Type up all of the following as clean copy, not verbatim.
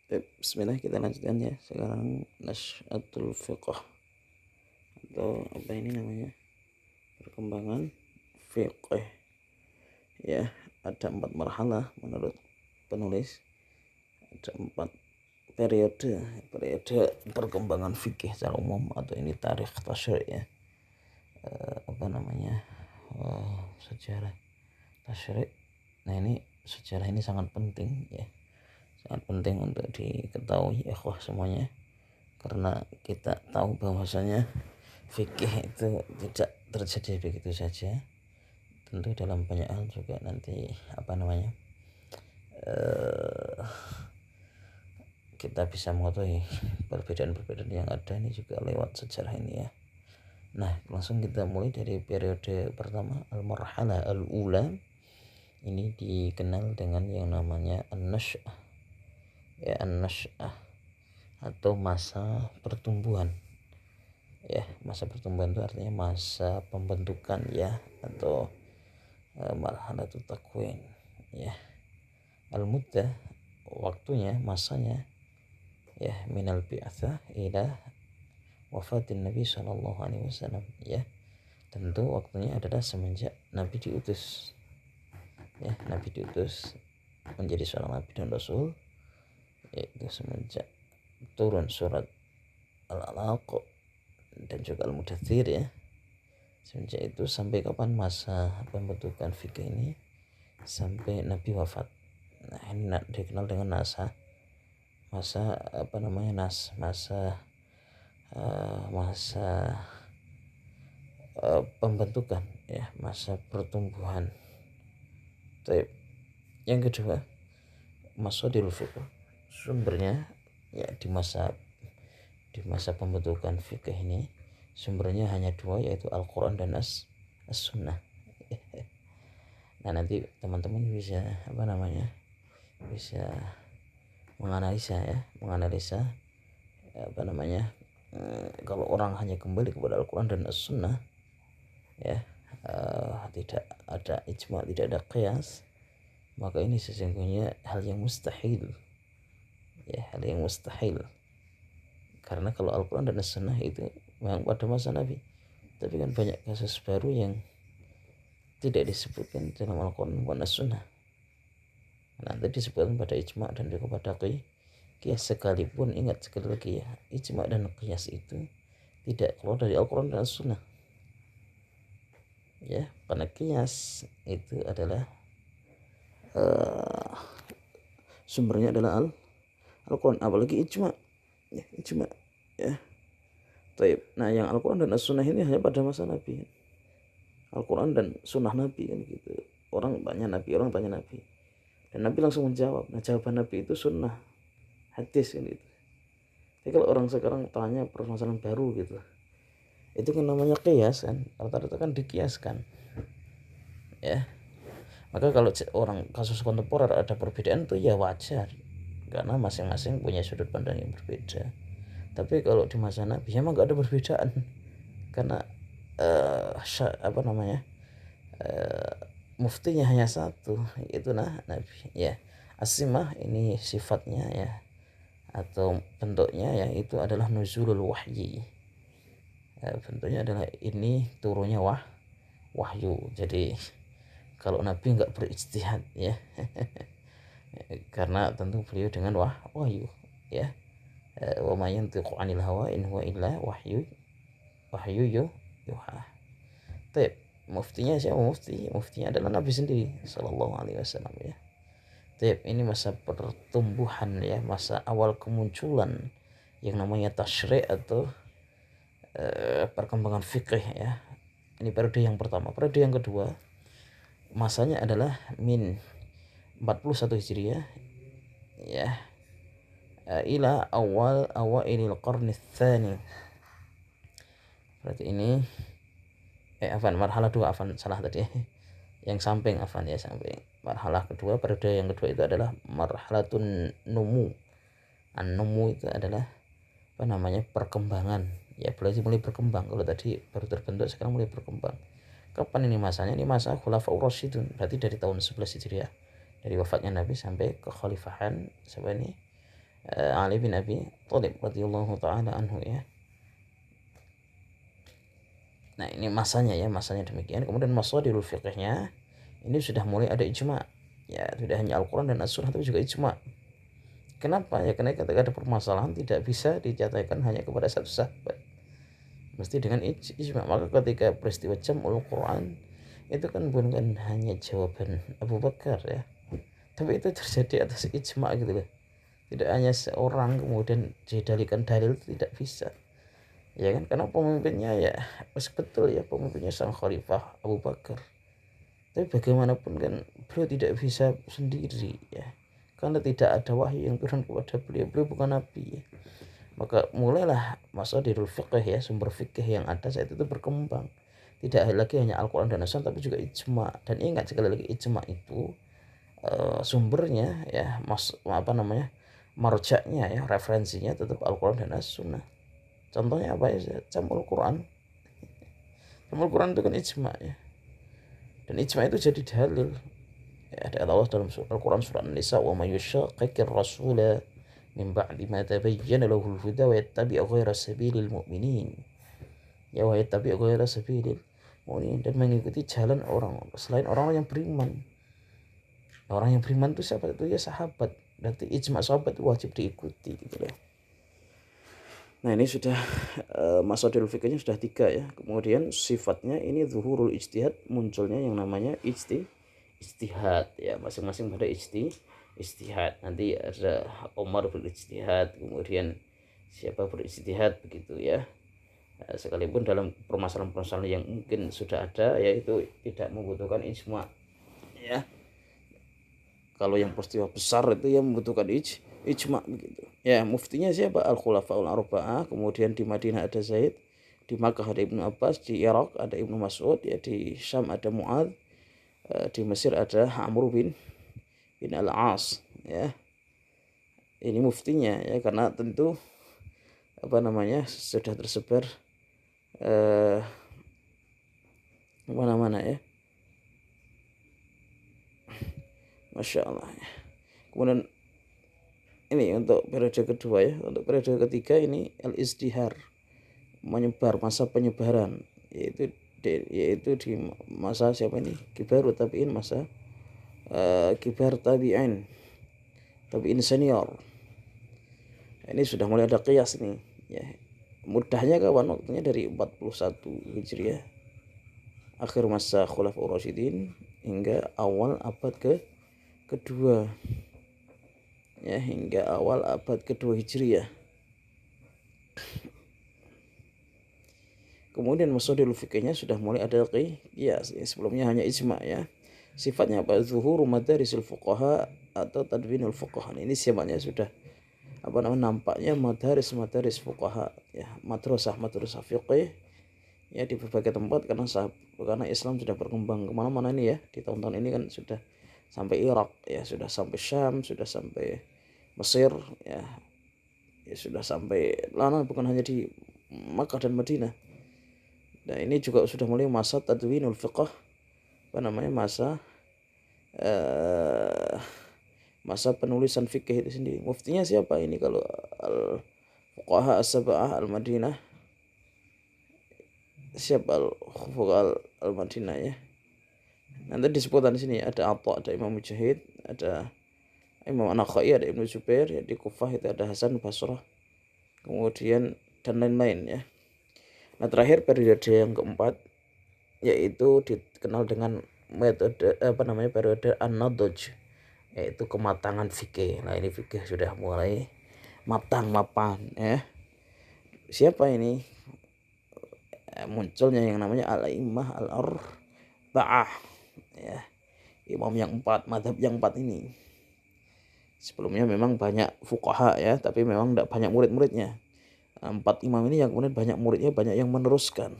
Bismillah, kita lanjutkan ya. Sekarang Nash'atul Fiqh, atau apa ini namanya, perkembangan fiqh ya. Ada 4 marhalah menurut penulis, ada 4 periode perkembangan fikih secara umum, atau ini tarikh tasyri' ya. Sejarah tasyri'. Nah, ini sejarah ini sangat penting ya, sangat penting untuk diketahui ikhwah semuanya, karena kita tahu bahwasanya fikih itu tidak terjadi begitu saja. Tentu dalam banyak hal juga nanti kita bisa mengetahui perbedaan-perbedaan yang ada ini juga lewat sejarah ini ya. Nah, langsung kita mulai dari periode pertama, al-marhalah al-ula. Ini dikenal dengan yang namanya an-nash'ah ya, an-nash'ah atau masa pertumbuhan ya. Masa pertumbuhan itu artinya masa pembentukan ya, atau marhalatut takwin ya. Al-muddah, waktunya, masanya ya, minal bi'atsah ila wafatin Nabi sallallahu alaihi wasallam ya. Tentu waktunya adalah semenjak Nabi diutus ya. Nabi diutus menjadi seorang nabi dan rasul, yaitu semenjak turun surat Al-Alaq dan juga Al-Mudaththir ya. Semenjak itu sampai kapan masa pembentukan fikih ini? Sampai Nabi wafat. Nah, ini dikenal dengan masa pembentukan ya, masa pertumbuhan. Yang kedua, masadirul fiqh, sumbernya ya. Di masa pembentukan fikih ini sumbernya hanya 2, yaitu Al-Quran dan As-Sunnah. Nah, nanti teman-teman bisa bisa menganalisa kalau orang hanya kembali kepada Al-Quran dan As-Sunnah ya, tidak ada ijma', tidak ada qiyas, maka ini sesungguhnya hal yang mustahil ya, karena kalau Al-Quran dan As-Sunnah itu memang pada masa Nabi, tapi kan banyak kasus baru yang tidak disebutkan dalam Al-Quran dan As-Sunnah. Nanti disebutkan pada ijma' dan juga pada qiyas, sekalipun ingat sekali lagi ya, ijma' dan qiyas itu tidak keluar dari Al-Quran dan As-Sunnah ya, karena qiyas itu adalah sumbernya adalah Al-Quran, apalagi ijma' ya. Nah, yang Al-Quran dan As-Sunnah ini hanya pada masa Nabi. Al-Quran dan Sunnah Nabi kan gitu. Orang tanya Nabi dan Nabi langsung menjawab. Nah, jawaban Nabi itu sunnah, hadis kan gitu. Jadi kalau orang sekarang tanya permasalahan baru gitu, itu kan namanya qiyas kan, rata-rata kan dikiaskan ya. Maka kalau orang kasus kontemporer ada perbedaan itu ya wajar, karena masing-masing punya sudut pandang yang berbeda. Tapi kalau di masa Nabi memang gak ada perbedaan, karena muftinya hanya satu, yaitu Nabi ya. Asimah ini sifatnya ya, atau bentuknya ya, itu adalah nuzulul wahyi ya, bentuknya adalah ini turunnya wahyu. Jadi kalau Nabi nggak berijtihad ya karena tentu beliau dengan wahyu ya. Wa ma yantiqu 'anil hawa in huwa illa wahyu yuha. Muftinya siapa? Muftinya adalah Nabi sendiri sallallahu alaihi wasallam ya. Ini masa pertumbuhan ya, masa awal kemunculan yang namanya tasyri' atau perkembangan fikih ya. Ini periode yang pertama. Periode yang kedua, masanya adalah min 41 Hijriah ya, ila awailil qarni tsani. Berarti ini marhalah 2, salah tadi yang samping marhalah kedua, periode yang kedua itu adalah marhalatun numu. An-numu itu adalah perkembangan ya, mulai berkembang. Kalau tadi baru terbentuk, sekarang mulai berkembang. Kapan ini masanya? Ini masa Khulafaur Rasyidun, berarti dari tahun 11 Hijriah, dari wafatnya Nabi sampai kekhalifahan siapa ini, Ali bin Abi Thalib radhiyallahu taala anhu ya. Nah ini masanya demikian. Kemudian masadirul fiqhnya ini sudah mulai ada ijma, ya tidak hanya Al-Quran dan As-Sunnah tapi juga ijma. Kenapa ya? Karena ketika ada permasalahan tidak bisa dicatakan hanya kepada satu sahabat, mesti dengan ijma. Maka ketika peristiwa jam'ul Quran itu kan bukan hanya jawaban Abu Bakar ya, tapi itu terjadi atas ijma gitu loh. Tidak hanya seorang kemudian didalikan dalil, tidak bisa ya kan, karena pemimpinnya ya betul ya, pemimpinnya sang khalifah Abu Bakar, tapi bagaimanapun kan beliau tidak bisa sendiri ya, karena tidak ada wahyu yang turun kepada beliau, beliau bukan nabi ya. Maka mulailah masadirul fiqh ya, sumber fikih yang ada saat itu berkembang, tidak lagi hanya Al-Quran dan As-Sunnah tapi juga ijma. Dan ingat sekali lagi, ijma itu sumbernya ya marjaknya ya, referensinya tetap Al-Quran dan As-Sunnah. Contohnya apa ya? Jamul Quran. Jamul Quran itu kan ijma ya. Dan ijma itu jadi dalil. Ya, ada Allah dalam Al-Quran surah An-Nisa, "Wa may yushaqiqir rasula min ba'di ma tabayyana lahul huda wa yattabi' ghayra sabilil mu'minin." Ya, wa yattabi' ghayra sabilil mu'minin, dan mengikuti jalan orang selain orang yang beriman. Orang yang beriman itu siapa? Itu ya sahabat. Berarti ijma sahabat itu wajib diikuti gitu ya. Nah ini sudah masadirul fikihnya sudah 3 ya. Kemudian sifatnya ini zuhurul ijtihad, munculnya yang namanya ijtihad ya, masing-masing pada ijtihad. Nanti ada Umar berijtihad, kemudian siapa berijtihad begitu ya. Sekalipun dalam permasalahan-permasalahan yang mungkin sudah ada, yaitu tidak membutuhkan ijma ya. Kalau yang peristiwa besar itu yang membutuhkan ijma begitu. Ya, muftinya siapa? Al-Khulafaul Arba'ah. Kemudian di Madinah ada Zaid, di Makkah ada Ibnu Abbas, di Irak ada Ibnu Mas'ud, ya di Syam ada Mu'adz, di Mesir ada Amr bin Al-As ya. Ini muftinya ya, karena tentu sudah tersebar mana-mana ya. Masya Allah ya. Kemudian ini untuk periode kedua ya. Untuk periode ketiga ini al-izdihar, menyebar, masa penyebaran, yaitu di masa siapa ini? Kibaru tabi'in, masa kibar tabi'in senior. Ini sudah mulai ada qiyas nih ya. Mudahnya kawan? Waktunya dari 41 Hijriah, akhir masa Khulafaur Rasyidin, hingga awal abad kedua ya, hingga awal abad kedua Hijriah. Kemudian masadirul fikihnya sudah mulai ada qiyas ya. Sebelumnya hanya ijma ya. Sifatnya apa? Zuhuru madarisul fuqaha atau tadwinul fuqaha. Ini sifatnya sudah nampaknya madaris fuqaha ya, madrasah fiqih ya di berbagai tempat, karena Islam sudah berkembang kemana-mana ini ya. Di tahun-tahun ini kan sudah sampai Irak ya, sudah sampai Syam, sudah sampai Mesir ya, sudah sampai bukan hanya di Makkah dan Madinah. Nah ini juga sudah mulai masa tadwinul fiqh, masa penulisan fikih itu sendiri. Muftinya siapa ini? Kalau al-fuqaha as-sab'ah al-Madinah, siapa al-fuqaha al-Madinah ya. Nanti disebutkan di sini ada Atha, ada Imam Mujahid, ada Imam An-Nakhai, ada Ibnu Jubair ya. Di Kufah itu ada Hasan Basrah, kemudian dan lain-lain ya. Nah terakhir periode yang keempat, yaitu dikenal dengan metode periode an-nadj, yaitu kematangan fikih. Nah ini fikih sudah mulai mapan ya. Siapa ini? Munculnya yang namanya al-a'immah al-arba'ah ya, imam yang 4, mazhab yang 4 ini. Sebelumnya memang banyak fuqaha ya, tapi memang tidak banyak murid-muridnya. 4 imam ini yang kemudian banyak muridnya, banyak yang meneruskan.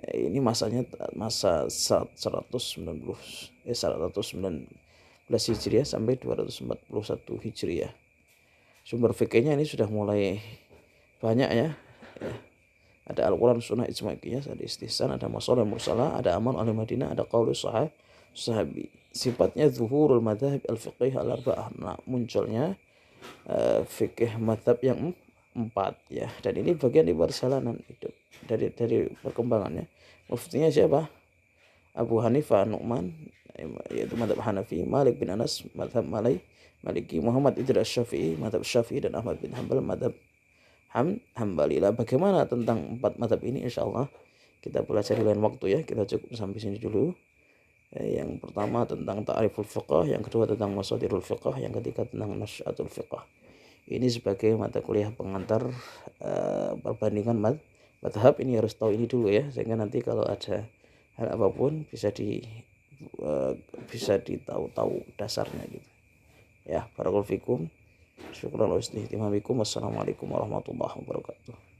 Ini masanya masa 119 Hijriah sampai 241 Hijriah. Sumber fikihnya ini sudah mulai banyak ya. Ada Al-Quran, Sunnah, Ijma' Qiyas, ada istihsan, ada masalah mursalah, ada aman al-Madinah, ada qaulus sahabi. Sifatnya zuhurul madhab al-fiqih al-arba'ah. Nah, munculnya fikih madhab yang 4 ya, dan ini bagian di perjalanan hidup dari perkembangannya. Muftinya siapa? Abu Hanifah Nu'man, yaitu madhab Hanafi, Malik bin Anas madhab Maliki, Muhammad Idris Syafi'i madhab Syafi'i, dan Ahmad bin Hanbal madhab Hambali. Lah bagaimana tentang 4 madhab ini, insya Allah kita pelajari lain waktu ya. Kita cukup sampai sini dulu. Yang pertama tentang ta'riful fiqh, yang kedua tentang masadirul fiqh, yang ketiga tentang nasy'atul fiqh. Ini sebagai mata kuliah pengantar perbandingan madhab. Ini harus tahu ini dulu ya, sehingga nanti kalau ada hal apapun bisa ditahu dasarnya gitu ya. Barakallahu fikum. Syukran wa istimamikum. Wassalamualaikum warahmatullahi wabarakatuh.